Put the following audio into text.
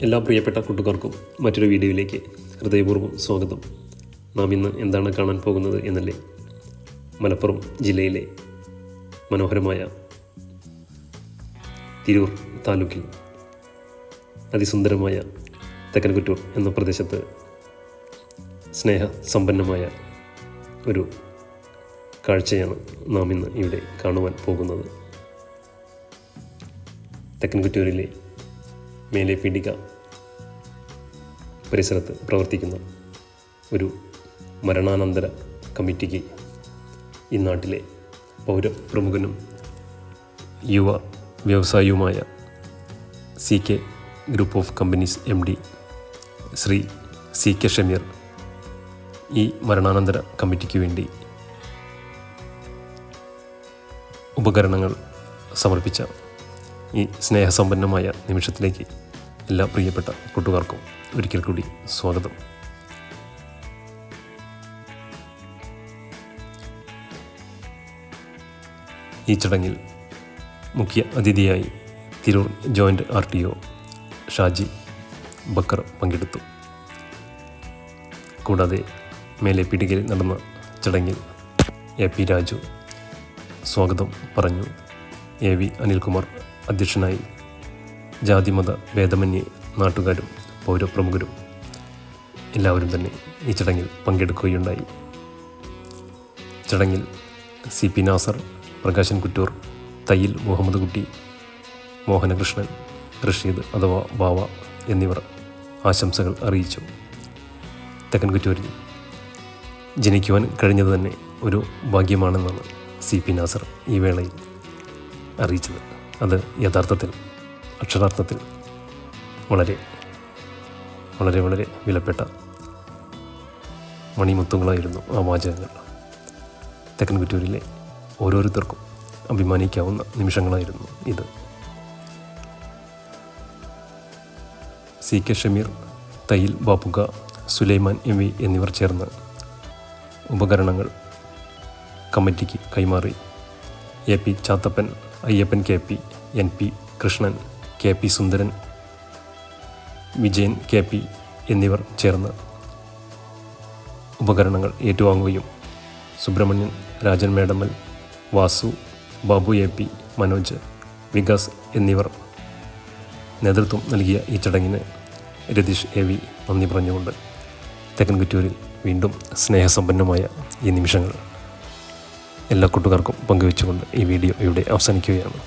എല്ലാ പ്രിയപ്പെട്ട കൂട്ടുകാർക്കും മറ്റൊരു വീഡിയോയിലേക്ക് ഹൃദയപൂർവ്വം സ്വാഗതം. നാം ഇന്ന് എന്താണ് കാണാൻ പോകുന്നത് എന്നല്ലേ? മലപ്പുറം ജില്ലയിലെ മനോഹരമായ തിരൂർ താലൂക്കിൽ അതിസുന്ദരമായ തെക്കൻകുറ്റൂർ എന്ന പ്രദേശത്ത് സ്നേഹസമ്പന്നമായ ഒരു കാഴ്ചയാണ് നാം ഇന്ന് ഇവിടെ കാണുവാൻ പോകുന്നത്. തെക്കൻകുറ്റൂരിലെ മേലെപീടിക പരിസരത്ത് പ്രവർത്തിക്കുന്ന ഒരു മരണാനന്തര കമ്മിറ്റിക്ക് ഈ നാട്ടിലെ പൗരപ്രമുഖനും യുവ വ്യവസായിയുമായ CK group of companies MD Shri CK Shameer ഈ മരണാനന്തര കമ്മിറ്റിക്ക് വേണ്ടി ഉപകരണങ്ങൾ സമർപ്പിച്ച ഈ സ്നേഹസമ്പന്നമായ നിമിഷത്തിലേക്ക് എല്ലാ പ്രിയപ്പെട്ട കൂട്ടുകാർക്കും ഒരിക്കൽ കൂടി സ്വാഗതം. ഈ ചടങ്ങിൽ മുഖ്യ അതിഥിയായി തിരൂർ ജോയിൻ്റ് RTO ഷാജി ബക്കർ പങ്കെടുത്തു. കൂടാതെ മേലെപീടികയിൽ നടന്ന ചടങ്ങിൽ AP രാജു സ്വാഗതം പറഞ്ഞു. AV അനിൽകുമാർ അധ്യക്ഷനായി. ജാതിമത ഭേദമന്യേ നാട്ടുകാരും പൗരപ്രമുഖരും എല്ലാവരും തന്നെ ഈ ചടങ്ങിൽ പങ്കെടുക്കുകയുണ്ടായി. ചടങ്ങിൽ CP നാസർ, പ്രകാശൻ കുറ്റൂർ, തയ്യിൽ മുഹമ്മദ് കുട്ടി, മോഹനകൃഷ്ണൻ, റഷീദ് അഥവാ ബാവ എന്നിവർ ആശംസകൾ അറിയിച്ചു. തെക്കൻകുറ്റൂരിൽ ജനിക്കുവാൻ കഴിഞ്ഞത് തന്നെ ഒരു ഭാഗ്യമാണെന്നാണ് CP നാസർ ഈ വേളയിൽ അറിയിച്ചത്. അത് യഥാർത്ഥത്തിൽ അക്ഷരാർത്ഥത്തിൽ വളരെ വളരെ വളരെ വിലപ്പെട്ട മണിമുത്തുകളായിരുന്നു ആ വാചകങ്ങൾ. തെക്കൻകുറ്റൂരിലെ ഓരോരുത്തർക്കും അഭിമാനിക്കാവുന്ന നിമിഷങ്ങളായിരുന്നു ഇത്. CK ഷമീർ, തയ്യിൽ ബാപ്പുക, സുലൈമാൻ MV എന്നിവർ ചേർന്ന് ഉപകരണങ്ങൾ കമ്മിറ്റിക്ക് കൈമാറി. AP Chathappan, Ayyappan KP, NP Krishnan, KP സുന്ദരൻ, വിജയൻ KP എന്നിവർ ചേർന്ന് ഉപകരണങ്ങൾ ഏറ്റുവാങ്ങുകയും സുബ്രഹ്മണ്യൻ, രാജൻ മേടമ്മൽ, വാസു, ബാബു AP, മനോജ്, വികാസ് എന്നിവർ നേതൃത്വം നൽകിയ ഈ ചടങ്ങിന് രതീഷ് AV നന്ദി പറഞ്ഞുകൊണ്ട് തെക്കൻകുറ്റൂരിൽ വീണ്ടും സ്നേഹസമ്പന്നമായ ഈ നിമിഷങ്ങൾ എല്ലാ കൂട്ടുകാർക്കും പങ്കുവെച്ചുകൊണ്ട് ഈ വീഡിയോ ഇവിടെ അവസാനിക്കുകയാണ്.